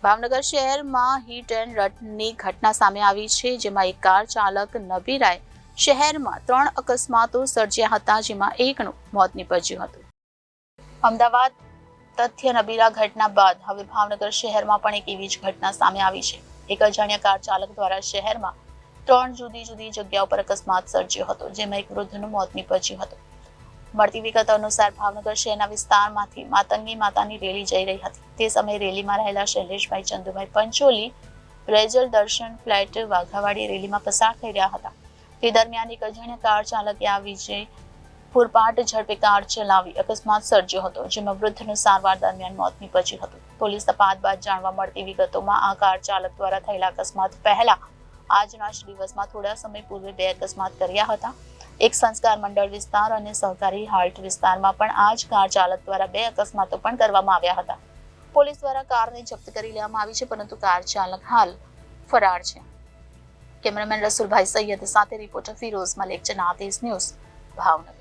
ભાવનગર શહેરમાં hit and રનની ઘટના સામે આવી છે, જેમાં એક કાર ચાલક નબીરાએ શહેરમાં 3 અકસ્માતો સર્જ્યા હતા, જેમાં એકનું મોત નીપજ્યું હતું. અમદાવાદ તથ્ય નબીરા ઘટના બાદ હવે ભાવનગર શહેરમાં પણ એક એવી જ ઘટના સામે આવી છે. એક અજાણ્યા કાર ચાલક દ્વારા શહેરમાં 3 જુદી જુદી જગ્યાઓ પર અકસ્માત સર્જ્યો હતો, જેમાં એક વૃદ્ધનું મોત નીપજ્યું હતું. મળતી વિગત અનુસાર ભાવનગર શહેરના વિસ્તારમાંથી માતંગી માતાની રેલી જઈ રહી હતી. તે સમયે રેલીમાં રહેલા શૈલેષભાઈ ચંદુભાઈ પંચોલી રેજલ દર્શન ફ્લેટ વાઘાવાડી રેલીમાં પસાર થઈ રહ્યા હતા. તે દરમિયાન એક અજાણ્યા કાર ચાલકે આ વિજય પૂરપાટ ઝડપે કાર ચલાવી અકસ્માત સર્જ્યો હતો, જેમાં વૃદ્ધનું સારવાર દરમિયાન મોત નીપજ્યું હતું. પોલીસ તપાસ બાદ જાણવા મળતી વિગતોમાં આ કાર ચાલક દ્વારા થયેલા અકસ્માત પહેલા આજના જ દિવસમાં થોડા સમય પૂર્વે 2 અકસ્માત કર્યા હતા. એક સંસ્કાર મંડળ વિસ્તાર અને સહકારી હાલ્ટ વિસ્તારમાં પણ આ જ કાર ચાલક દ્વારા 2 અકસ્માતો પણ કરવામાં આવ્યા હતા. પોલીસ દ્વારા કારને જપ્ત કરી લેવામાં આવી છે, પરંતુ કાર ચાલક હાલ ફરાર છે. કેમેરામેન રસુલભાઈ સૈયદ સાથે રિપોર્ટર ફિરોઝ મલિક, જનાદેશ ન્યૂઝ, ભાવનગર.